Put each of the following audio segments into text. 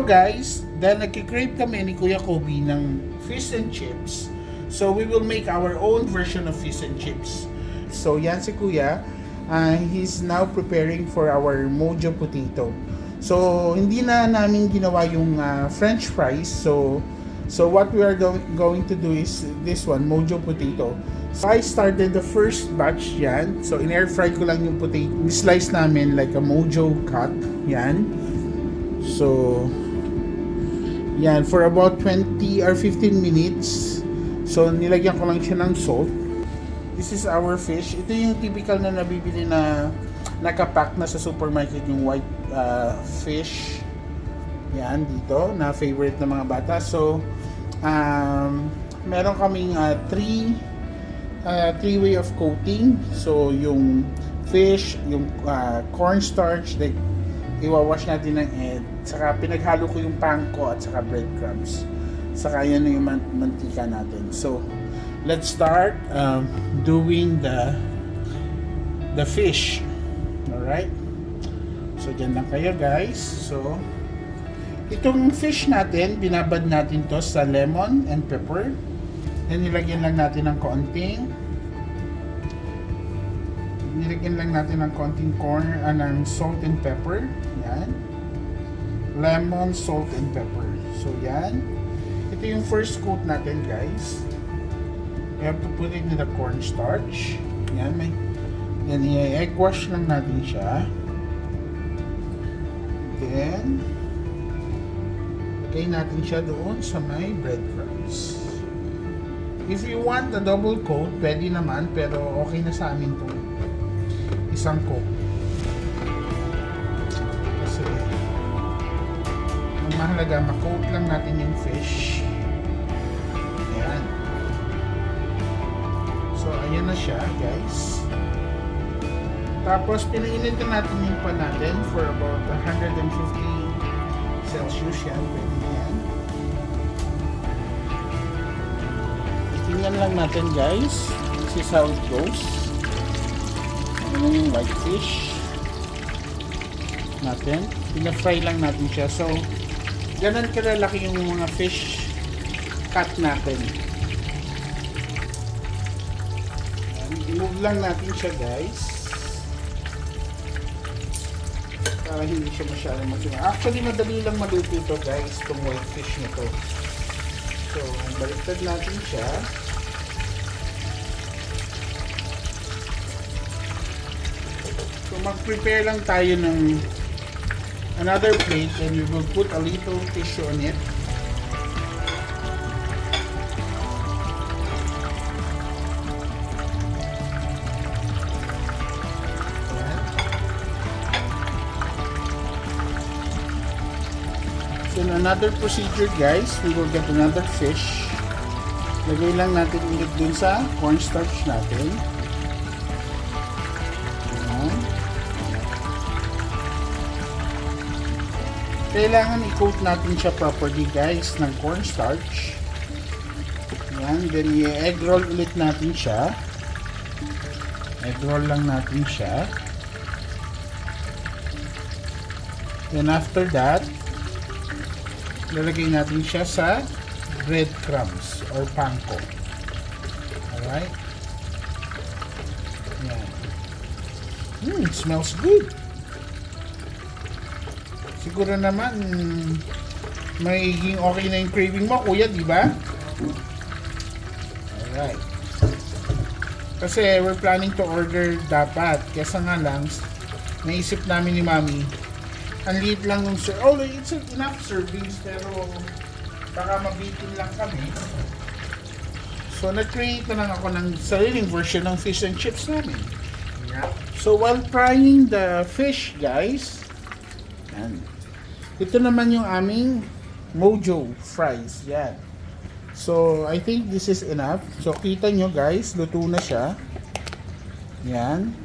guys, dahil nagkikrave kami ni Kuya Kobe ng fish and chips, so we will make our own version of fish and chips. So yan si Kuya, he's now preparing for our mojo potato. So hindi na namin ginawa yung French fries. So what we are going to do is this one, mojo potato. So I started the first batch yan. So in-air fry ko lang yung potato. Slice namin like a mojo cut. Yan. So yan, for about 20 or 15 minutes. So nilagyan ko lang siya ng salt. This is our fish. Ito yung typical na nabibili na nakapack na sa supermarket, yung white fish. Yan, dito, na favorite ng mga bata. So meron kaming three way of coating. So yung fish, yung cornstarch, like iwawash natin ng egg, saka pinaghalo ko yung panko at saka breadcrumbs, saka yan yung mantika natin. So let's start doing the fish. Alright, so dyan lang kayo guys. So itong fish natin, binabad natin to sa lemon and pepper. Then nilagyan lang natin ng konting corn, ng salt and pepper. Yan. Lemon, salt and pepper. So yan. Ito yung first coat natin guys. We have to put it in the cornstarch. Yan. Then i-egg wash lang natin siya. Then lagay natin siya doon sa may breadcrumbs. If you want a double coat, pwede naman, pero okay na sa amin itong isang coat. Kasi ang mahalaga, ma-coat lang natin yung fish. Ayan. So ayan na siya guys. Tapos pinainit na natin yung pan natin for about 150 Celsius. Yan, pwede na yan. Tingnan lang natin guys. This is how it goes. Ano yung white fish natin. Pina-fry lang natin siya. So, ganun kalalaki yung mga fish cut natin. I-move lang natin siya guys. Para hindi siya masyadong masyadong. Actually, madali lang maluto ito guys, itong white fish nito. So, baliktad natin siya. So, mag-prepare lang tayo ng another plate and we will put a little tissue on it. So, in another procedure guys, we will get another fish. Lagay lang natin ulit dun sa cornstarch natin. Ayan. Kailangan i-coat natin siya properly guys ng cornstarch. Ayan. Then i-egg roll ulit natin siya. Egg roll lang natin siya. Then after that, lalagay natin siya sa breadcrumbs or panko. Alright? Yan. It smells good. Siguro naman magiging okay na yung craving mo, kuya, di ba? Alright. Kasi we're planning to order dapat. Kesa nga lang, naisip namin ni Mami, ang liit lang yung it's enough servings, pero baka mabitin lang kami. So nag-create na lang ako ng sariling version ng fish and chips namin. Yeah. So while frying the fish guys, yan. Ito naman yung aming mojo fries. Yan. So I think this is enough. So kita nyo guys, luto na siya. Yan.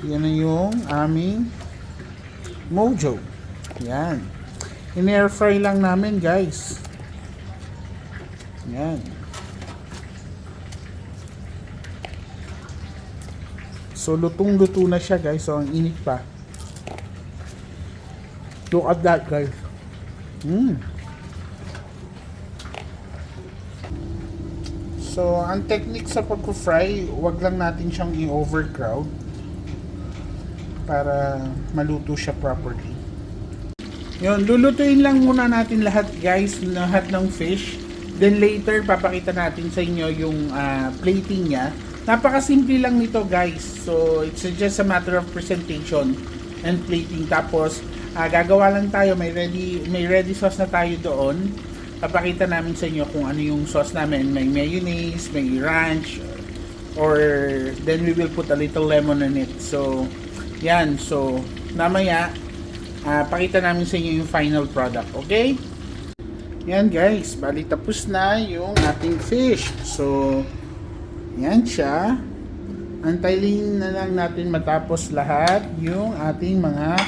Yan na yung aming mojo. Yan. In-air fry lang namin guys. Yan. So lutong-luto na siya guys. So ang init pa. Look at that, guys. Mm. So, ang technique sa pagko-fry, wag lang natin siyang i-overcrowd para maluto siya properly. Yun, lulutuin lang muna natin lahat, guys, lahat ng fish. Then later, papakita natin sa inyo yung plating niya. Napakasimple lang nito, guys. So, it's just a matter of presentation and plating. Tapos, gagawa lang tayo. May ready sauce na tayo doon. Papakita namin sa inyo kung ano yung sauce namin. May mayonnaise, may ranch, or then we will put a little lemon on it. So, yan. So, mamaya, pakita namin sa inyo yung final product. Okay? Yan, guys. Bali, tapos na yung ating fish. So, yan siya. Antayin na lang natin matapos lahat yung ating mga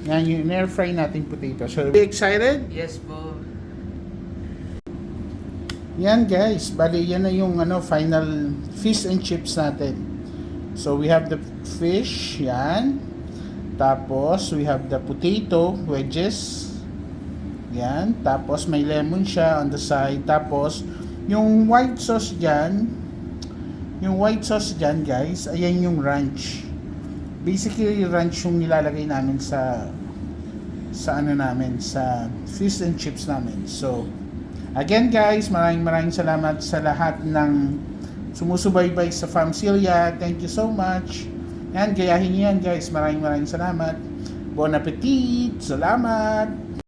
yan, yung air fry nating potato. So, be excited? Yes po. Yan, guys. Bali, yan na yung final fish and chips natin. So, we have the fish. Yan. Tapos, we have the potato wedges. Yan. Tapos, may lemon siya on the side. Tapos, yung white sauce dyan, guys, ayan yung ranch. Basically, ranch yung nilalagay namin sa fish and chips namin. So, again, guys, maraming salamat sa lahat ng sumusubaybay sa FamSilla. Thank you so much. Yan, gayahin niyo yan, guys. Maraming salamat. Bon appetit! Salamat!